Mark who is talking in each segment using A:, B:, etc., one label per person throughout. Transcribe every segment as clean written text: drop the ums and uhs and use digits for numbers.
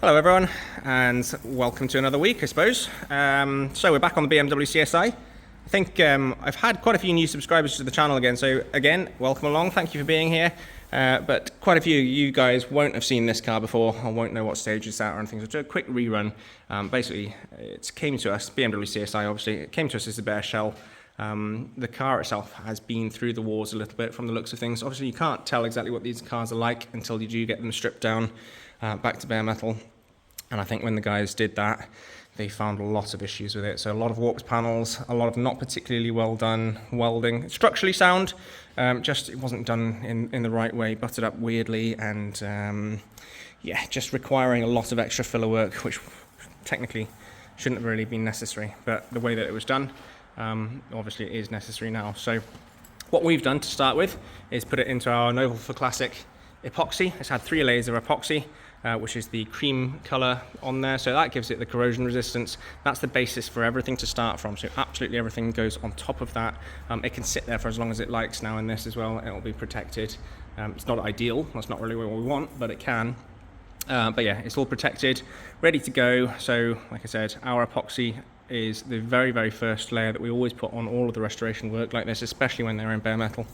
A: Hello everyone, and welcome to another week, I suppose. So we're back on the BMW Csi. I think I've had quite a few new subscribers to the channel again, so again, welcome along, thank you for being here. But quite a few of you guys won't have seen this car before, or won't know what stage it's at or anything, so do a quick rerun. Basically, it came to us, BMW Csi obviously, it came to us as a bare shell. The car itself has been through the wars a little bit from the looks of things. Obviously you can't tell exactly what these cars are like until you do get them stripped down back to bare metal. And I think when the guys did that, they found a lot of issues with it. So a lot of warped panels, a lot of not particularly well done welding. Structurally sound, just it wasn't done in the right way, butted up weirdly, and yeah, just requiring a lot of extra filler work, which technically shouldn't have really been necessary. But the way that it was done, obviously it is necessary now. So what we've done to start with is put it into our Rover for Classic epoxy. It's had 3 layers of epoxy, which is the cream color on there, so that gives it the corrosion resistance. That's the basis for everything to start from, so absolutely everything goes on top of that. It can sit there for as long as it likes now in this as well. It'll be protected. It's not ideal, that's not really what we want, but it can. But yeah, it's all protected, ready to go. So like I said, our epoxy is the very, very first layer that we always put on all of the restoration work like this, especially when they're in bare metal.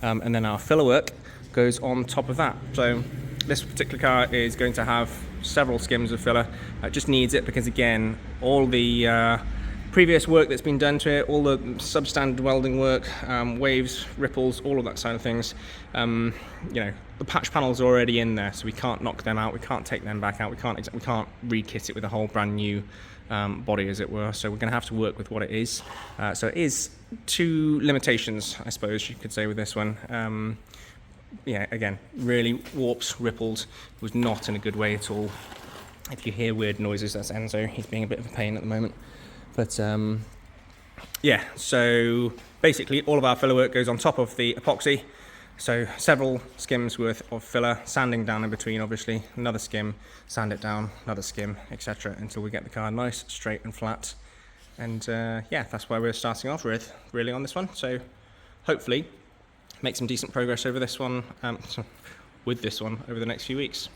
A: And then our filler work goes on top of that. So this particular car is going to have several skims of filler. It just needs it because, again, all the previous work that's been done to it, all the substandard welding work, waves, ripples, all of that side of things, you know, the patch panels are already in there, so we can't knock them out, we can't take them back out, we can't re-kit it with a whole brand new body, as it were. So we're going to have to work with what it is. So it is 2 limitations, I suppose you could say, with this one. Yeah, again, really warps, ripples, was not in a good way at all. If you hear weird noises, that's Enzo. He's being a bit of a pain at the moment. But yeah, so basically all of our filler work goes on top of the epoxy. So several skims worth of filler, sanding down in between, obviously, another skim, sand it down, another skim, etc., until we get the car nice, straight and flat. And yeah, that's where we're starting off with, really, on this one. So hopefully make some decent progress over this one, with this one, over the next few weeks.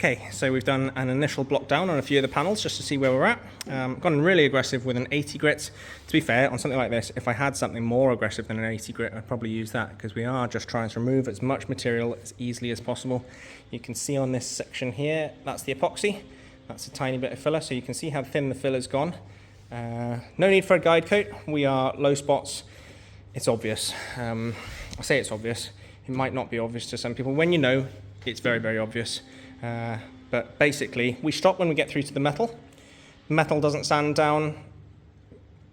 A: Okay, so we've done an initial block down on a few of the panels just to see where we're at. Gone really aggressive with an 80 grit. To be fair, on something like this, if I had something more aggressive than an 80 grit, I'd probably use that, because we are just trying to remove as much material as easily as possible. You can see on this section here, that's the epoxy. That's a tiny bit of filler, so you can see how thin the filler's gone. No need for a guide coat. We are low spots. It's obvious. I say it's obvious. It might not be obvious to some people. When you know, it's very, very obvious. But basically, we stop when we get through to the metal. Metal doesn't sand down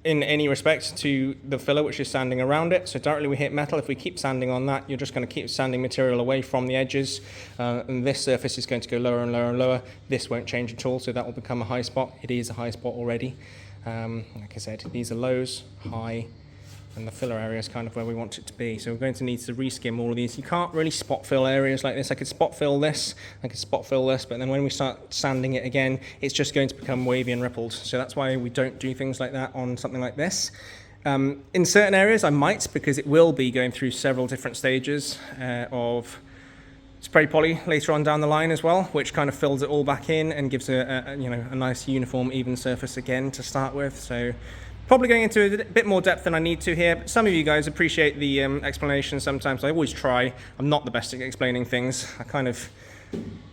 A: in any respect to the filler, which is sanding around it. So directly we hit metal. If we keep sanding on that, you're just going to keep sanding material away from the edges. And this surface is going to go lower and lower and lower. This won't change at all, so that will become a high spot. It is a high spot already. Like I said, these are lows, high, and the filler area is kind of where we want it to be. So we're going to need to reskim all of these. You can't really spot fill areas like this. I could spot fill this, I could spot fill this, but then when we start sanding it again, it's just going to become wavy and rippled. So that's why we don't do things like that on something like this. In certain areas I might, because it will be going through several different stages of spray poly later on down the line as well, which kind of fills it all back in and gives a nice uniform even surface again to start with. So probably going into a bit more depth than I need to here, but some of you guys appreciate the explanation sometimes. I always try. I'm not the best at explaining things. I kind of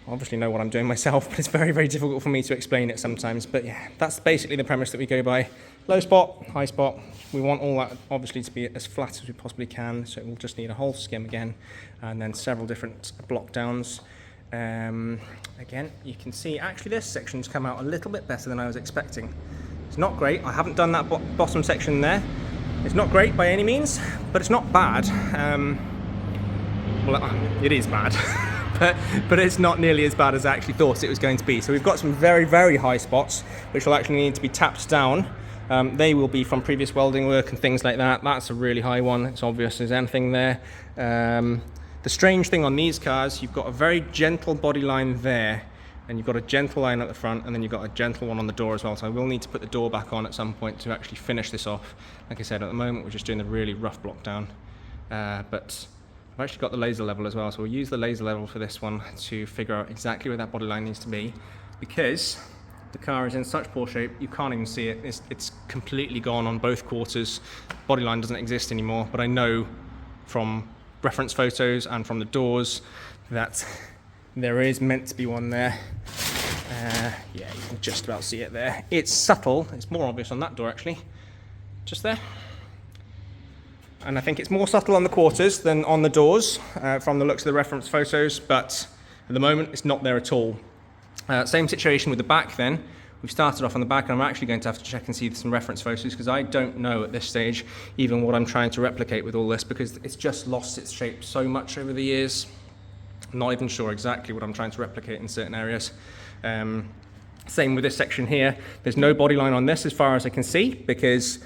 A: obviously know what I'm doing myself, but it's very, very difficult for me to explain it sometimes. But yeah, that's basically the premise that we go by. Low spot, high spot. We want all that obviously to be as flat as we possibly can, so we'll just need a whole skim again, and then several different block downs. Again, you can see actually this section's come out a little bit better than I was expecting. It's not great. I haven't done that bottom section there. It's not great by any means, but it's not bad. Well, it is bad, but it's not nearly as bad as I actually thought it was going to be. So we've got some very, very high spots, which will actually need to be tapped down. They will be from previous welding work and things like that. That's a really high one. It's obvious there's anything there. The strange thing on these cars, you've got a very gentle body line there, and you've got a gentle line at the front, and then you've got a gentle one on the door as well. So I will need to put the door back on at some point to actually finish this off. Like I said, at the moment we're just doing the really rough block down. But I've actually got the laser level as well, so we'll use the laser level for this one to figure out exactly where that body line needs to be, because the car is in such poor shape you can't even see it. It's completely gone on both quarters. Body line doesn't exist anymore, but I know from reference photos and from the doors that there is meant to be one there. Yeah, you can just about see it there. It's subtle. It's more obvious on that door actually, just there. And I think it's more subtle on the quarters than on the doors from the looks of the reference photos, but at the moment it's not there at all. Same situation with the back then. We've started off on the back, and I'm actually going to have to check and see some reference photos, because I don't know at this stage even what I'm trying to replicate with all this, because it's just lost its shape so much over the years. I'm not even sure exactly what I'm trying to replicate in certain areas. Same with this section here. There's no body line on this as far as I can see, because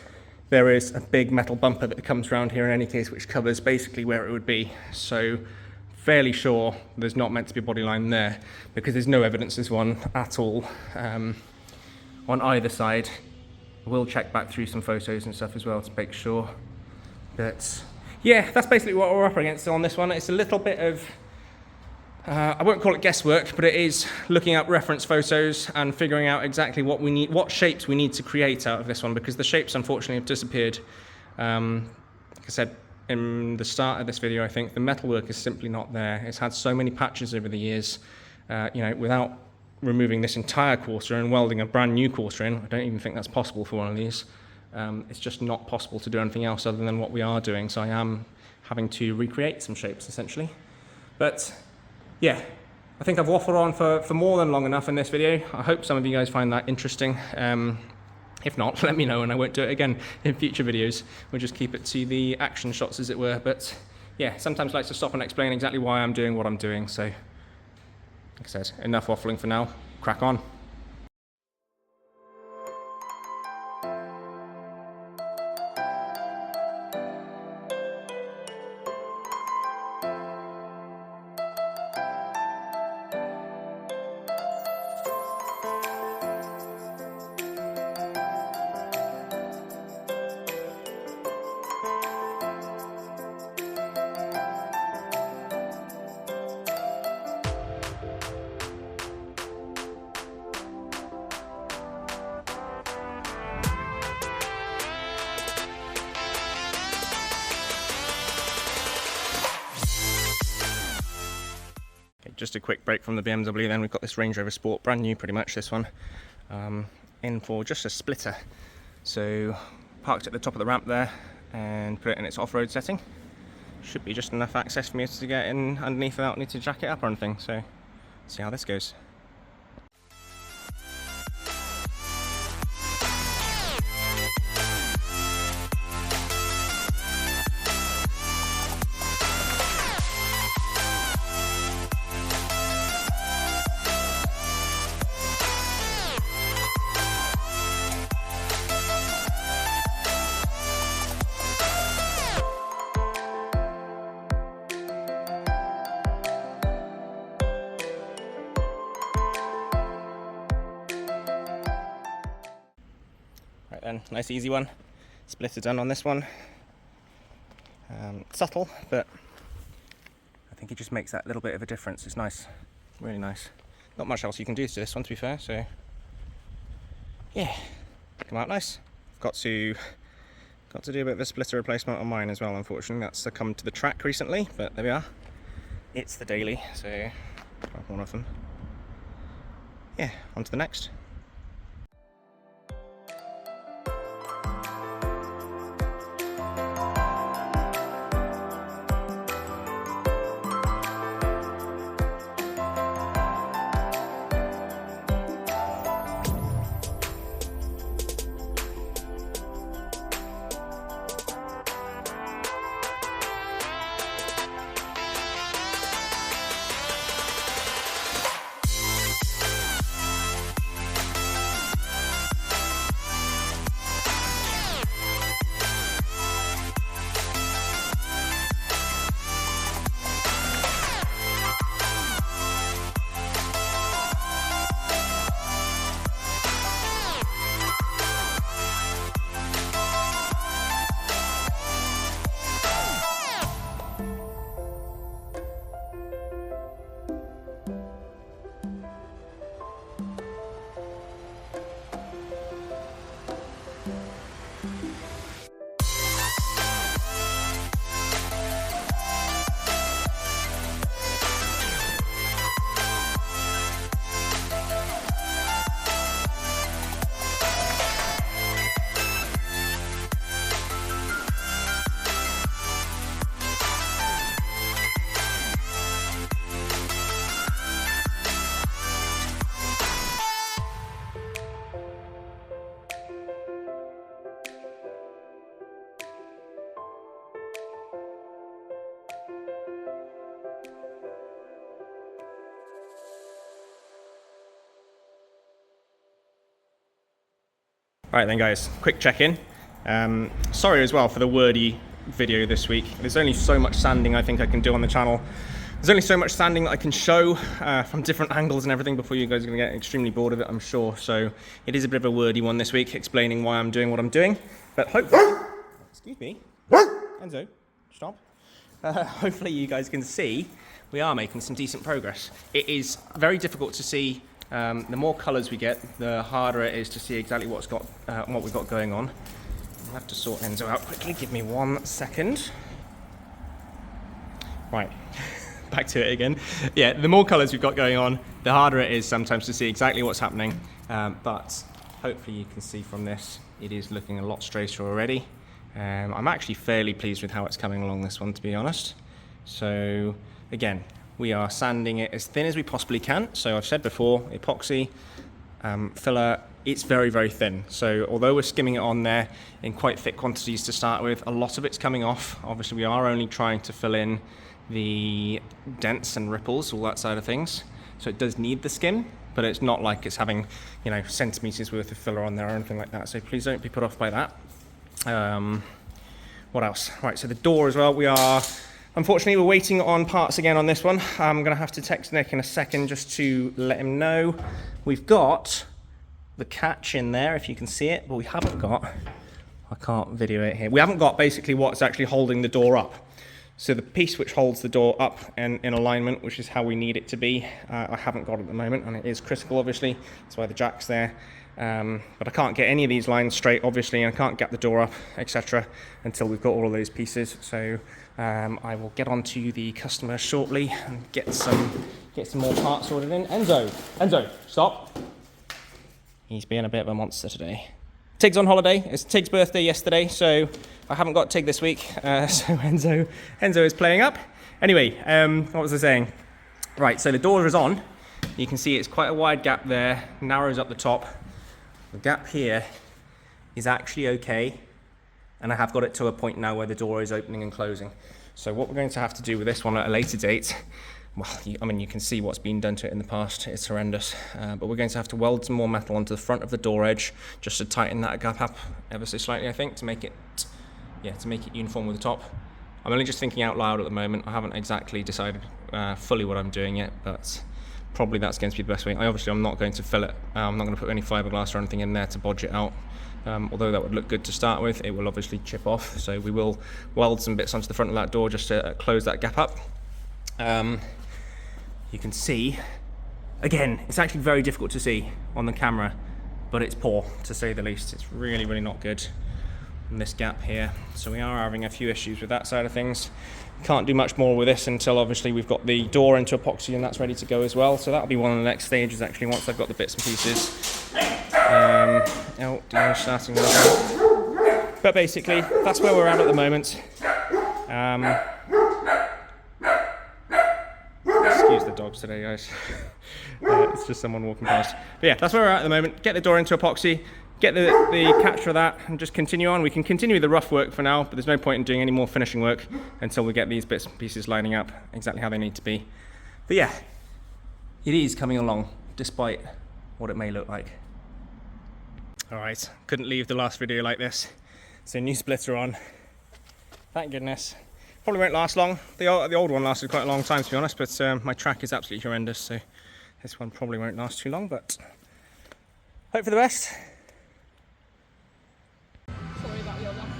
A: there is a big metal bumper that comes around here in any case, which covers basically where it would be. So fairly sure there's not meant to be a body line there, because there's no evidence there's one at all on either side. We'll check back through some photos and stuff as well to make sure. But yeah, that's basically what we're up against on this one. It's a little bit of, I won't call it guesswork, but it is looking up reference photos and figuring out exactly what we need, what shapes we need to create out of this one, because the shapes unfortunately have disappeared. Like I said in the start of this video, I think the metalwork is simply not there. It's had so many patches over the years. Without removing this entire quarter and welding a brand new quarter in, I don't even think that's possible for one of these. It's just not possible to do anything else other than what we are doing. So I am having to recreate some shapes essentially. But yeah, I think I've waffled on for more than long enough in this video. I hope some of you guys find that interesting. If not, let me know and I won't do it again in future videos. We'll just keep it to the action shots, as it were. But yeah, sometimes I like to stop and explain exactly why I'm doing what I'm doing. So, like I said, enough waffling for now. Crack on. Just a quick break from the BMW then. We've got this Range Rover Sport, brand new pretty much, this one, in for just a splitter. So parked at the top of the ramp there and put it in its off-road setting. Should be just enough access for me to get in underneath without needing to jack it up or anything. So see how this goes. Right then, nice easy one. Splitter done on this one. Subtle, but I think it just makes that little bit of a difference. It's nice, really nice. Not much else you can do to this one, to be fair, so yeah, come out nice. Got to do a bit of a splitter replacement on mine as well, unfortunately. That's succumbed to the track recently, but there we are. It's the daily, so one of them. Yeah, on to the next. Right then guys, quick check-in. Sorry as well for the wordy video this week. There's only so much sanding I think I can do on the channel. There's only so much sanding that I can show from different angles and everything before you guys are going to get extremely bored of it, I'm sure. So it is a bit of a wordy one this week, explaining why I'm doing what I'm doing. But hopefully, excuse me, Enzo, stop. Hopefully you guys can see we are making some decent progress. It is very difficult to see. The more colours we get, the harder it is to see exactly what we've got going on. I'll have to sort Enzo out quickly. Give me 1 second. Right, back to it again. Yeah, the more colours we've got going on, the harder it is sometimes to see exactly what's happening. But hopefully you can see from this, it is looking a lot straighter already. I'm actually fairly pleased with how it's coming along this one, to be honest. So again, we are sanding it as thin as we possibly can. So I've said before, epoxy filler, it's very, very thin. So although we're skimming it on there in quite thick quantities to start with, a lot of it's coming off. Obviously we are only trying to fill in the dents and ripples, all that side of things. So it does need the skim, but it's not like it's having, you know, centimeters worth of filler on there or anything like that. So please don't be put off by that. What else? Right, so the door as well, unfortunately, we're waiting on parts again on this one. I'm going to have to text Nick in a second just to let him know. We've got the catch in there, if you can see it, but we haven't got, I can't video it here. We haven't got basically what's actually holding the door up. So the piece which holds the door up and in alignment, which is how we need it to be, I haven't got at the moment, and it is critical, obviously. That's why the jack's there. But I can't get any of these lines straight, obviously, and I can't get the door up, etc., until we've got all of those pieces. So I will get on to the customer shortly and get some more parts ordered in. Enzo, stop. He's being a bit of a monster today. Tig's on holiday. It's Tig's birthday yesterday, so I haven't got Tig this week. So Enzo is playing up. Anyway, what was I saying? Right, so the door is on. You can see it's quite a wide gap there, narrows up the top. The gap here is actually okay, and I have got it to a point now where the door is opening and closing. So what we're going to have to do with this one at a later date, well, I mean, you can see what's been done to it in the past. It's horrendous. But we're going to have to weld some more metal onto the front of the door edge just to tighten that gap up ever so slightly, I think, to make it uniform with the top. I'm only just thinking out loud at the moment. I haven't exactly decided fully what I'm doing yet, but probably that's going to be the best way. I'm not going to fill it. I'm not going to put any fiberglass or anything in there to bodge it out. Although that would look good to start with, it will obviously chip off. So we will weld some bits onto the front of that door just to close that gap up. You can see, again, it's actually very difficult to see on the camera, but it's poor to say the least. It's really, really not good in this gap here. So we are having a few issues with that side of things. Can't do much more with this until obviously we've got the door into epoxy and that's ready to go as well. So that'll be one of the next stages actually, once I've got the bits and pieces. Oh, starting now. But basically, that's where we're at the moment. Excuse the dogs today, guys. It's just someone walking past. But yeah, that's where we're at the moment. Get the door into epoxy, get the catch for that, and just continue on. We can continue the rough work for now, but there's no point in doing any more finishing work until we get these bits and pieces lining up exactly how they need to be. But yeah, it is coming along, despite what it may look like. All right, couldn't leave the last video like this. So new splitter on, thank goodness. Probably won't last long. The old one lasted quite a long time, to be honest, but my track is absolutely horrendous, so this one probably won't last too long, but hope for the best.
B: Sorry about your last question.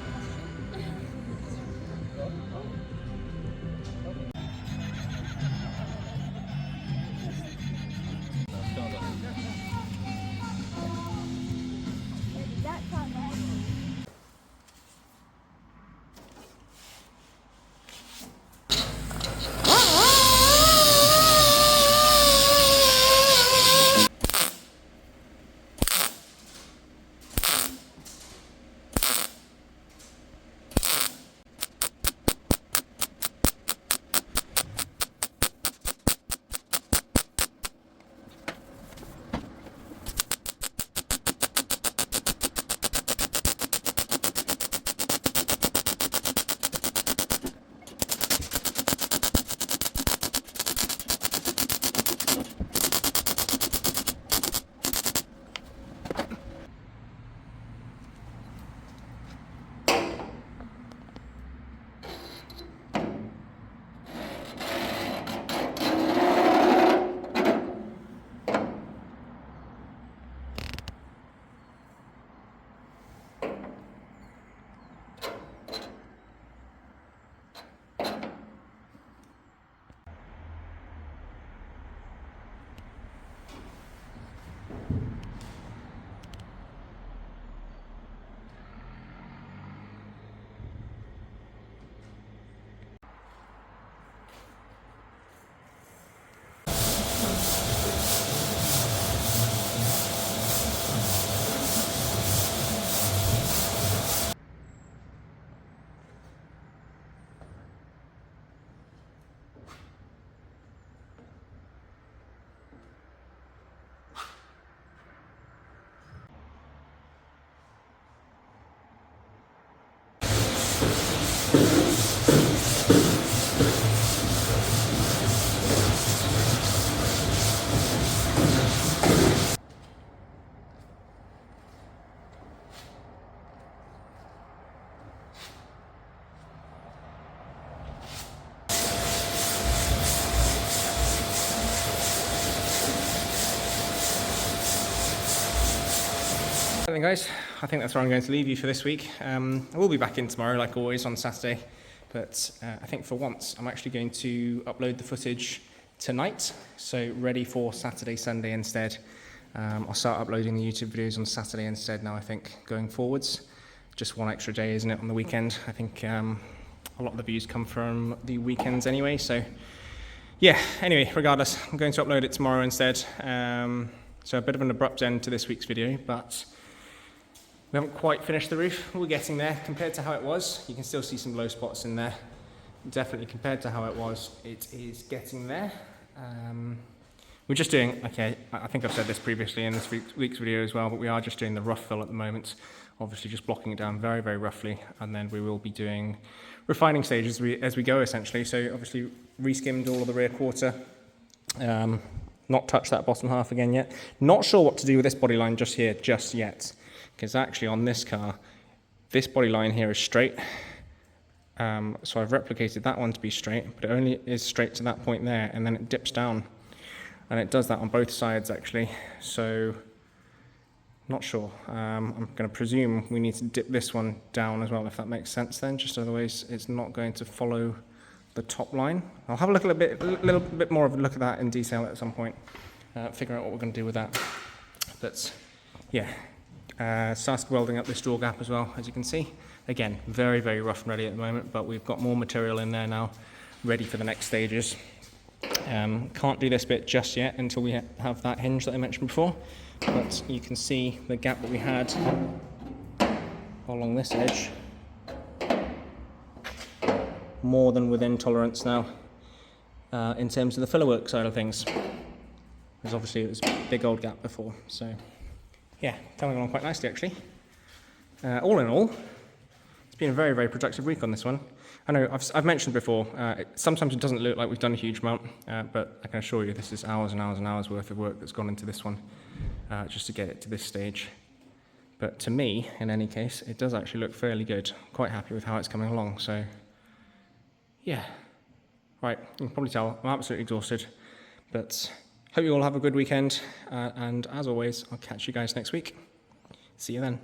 A: Then guys, I think that's where I'm going to leave you for this week. I will be back in tomorrow like always on Saturday, but I think for once I'm actually going to upload the footage tonight, so ready for Saturday, Sunday instead. I'll start uploading the YouTube videos on Saturday instead now, I think, going forwards. Just one extra day, isn't it, on the weekend? I think a lot of the views come from the weekends anyway, so yeah, anyway, regardless, I'm going to upload it tomorrow instead. So a bit of an abrupt end to this week's video, but we haven't quite finished the roof. We're getting there. Compared to how it was, you can still see some low spots in there. Definitely compared to how it was, it is getting there. We're just doing, okay, I think I've said this previously in this week's video as well, but we are just doing the rough fill at the moment. Obviously just blocking it down very, very roughly, and then we will be doing refining stages as we go essentially. So obviously re-skimmed all of the rear quarter. Not touched that bottom half again yet. Not sure what to do with this body line just here, just yet. Because actually on this car, this body line here is straight. So I've replicated that one to be straight, but it only is straight to that point there, and then it dips down. And it does that on both sides actually. So Not sure. I'm going to presume we need to dip this one down as well, if that makes sense then, just otherwise it's not going to follow the top line. I'll have a look a little bit more of a look at that in detail at some point, figure out what we're going to do with that. But yeah, started welding up this door gap as well, as you can see. Again, very, very rough and ready at the moment, but we've got more material in there now, ready for the next stages. Can't do this bit just yet until we have that hinge that I mentioned before, but you can see the gap that we had along this edge, more than within tolerance now in terms of the filler work side of things, because obviously it was a big old gap before. So yeah, coming along quite nicely actually. All in all, it's been a very, very productive week on this one. I know I've mentioned before, sometimes it doesn't look like we've done a huge amount, but I can assure you this is hours and hours and hours worth of work that's gone into this one, just to get it to this stage. But to me, in any case, it does actually look fairly good. Quite happy with how it's coming along, so yeah. Right, you can probably tell I'm absolutely exhausted, but hope you all have a good weekend, and as always, I'll catch you guys next week. See you then.